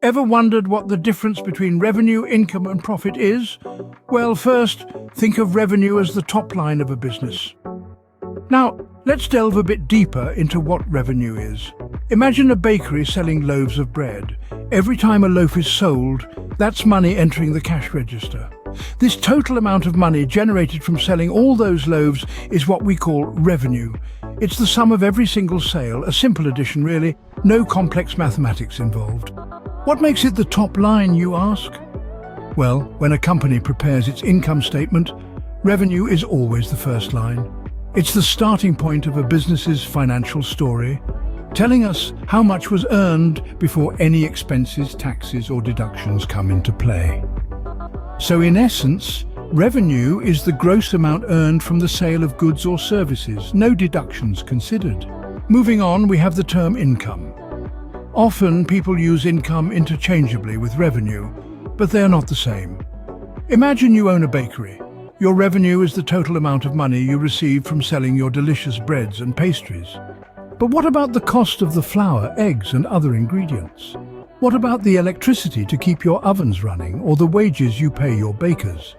Ever wondered what the difference between revenue, income and profit is? Well, first, think of revenue as the top line of a business. Now, let's delve a bit deeper into what revenue is. Imagine a bakery selling loaves of bread. Every time a loaf is sold, that's money entering the cash register. This total amount of money generated from selling all those loaves is what we call revenue. It's the sum of every single sale, a simple addition really, no complex mathematics involved. What makes it the top line, you ask? Well, when a company prepares its income statement, revenue is always the first line. It's the starting point of a business's financial story, telling us how much was earned before any expenses, taxes or deductions come into play. So in essence, revenue is the gross amount earned from the sale of goods or services, no deductions considered. Moving on, we have the term income. Often people use income interchangeably with revenue, but they are not the same. Imagine you own a bakery. Your revenue is the total amount of money you receive from selling your delicious breads and pastries. But what about the cost of the flour, eggs and other ingredients? What about the electricity to keep your ovens running or the wages you pay your bakers?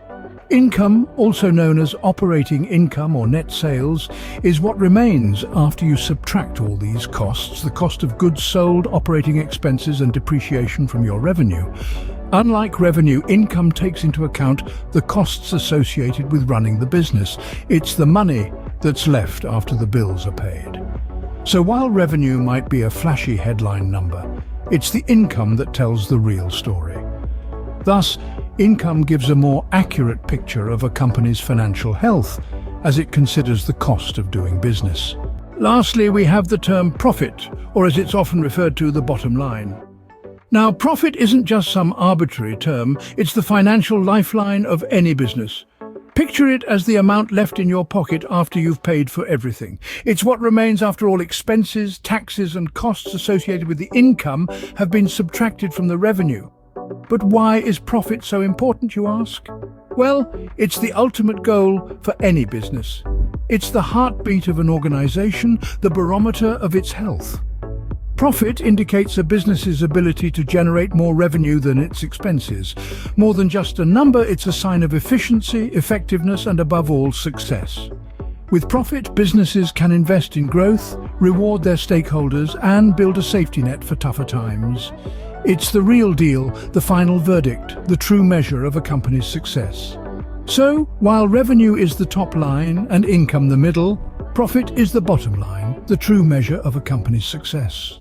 Income, also known as operating income or net sales, is what remains after you subtract all these costs, the cost of goods sold, operating expenses and depreciation from your revenue. Unlike revenue, income takes into account the costs associated with running the business. It's the money that's left after the bills are paid. So while revenue might be a flashy headline number, it's the income that tells the real story. Thus, income gives a more accurate picture of a company's financial health as it considers the cost of doing business. Lastly, we have the term profit, or as it's often referred to, the bottom line. Now, profit isn't just some arbitrary term, it's the financial lifeline of any business. Picture it as the amount left in your pocket after you've paid for everything. It's what remains after all expenses, taxes and costs associated with the income have been subtracted from the revenue. But why is profit so important, you ask? Well, it's the ultimate goal for any business. It's the heartbeat of an organization, the barometer of its health. Profit indicates a business's ability to generate more revenue than its expenses. More than just a number, it's a sign of efficiency, effectiveness, and above all, success. With profit, businesses can invest in growth, reward their stakeholders, and build a safety net for tougher times. It's the real deal, the final verdict, the true measure of a company's success. So, while revenue is the top line and income the middle, profit is the bottom line, the true measure of a company's success.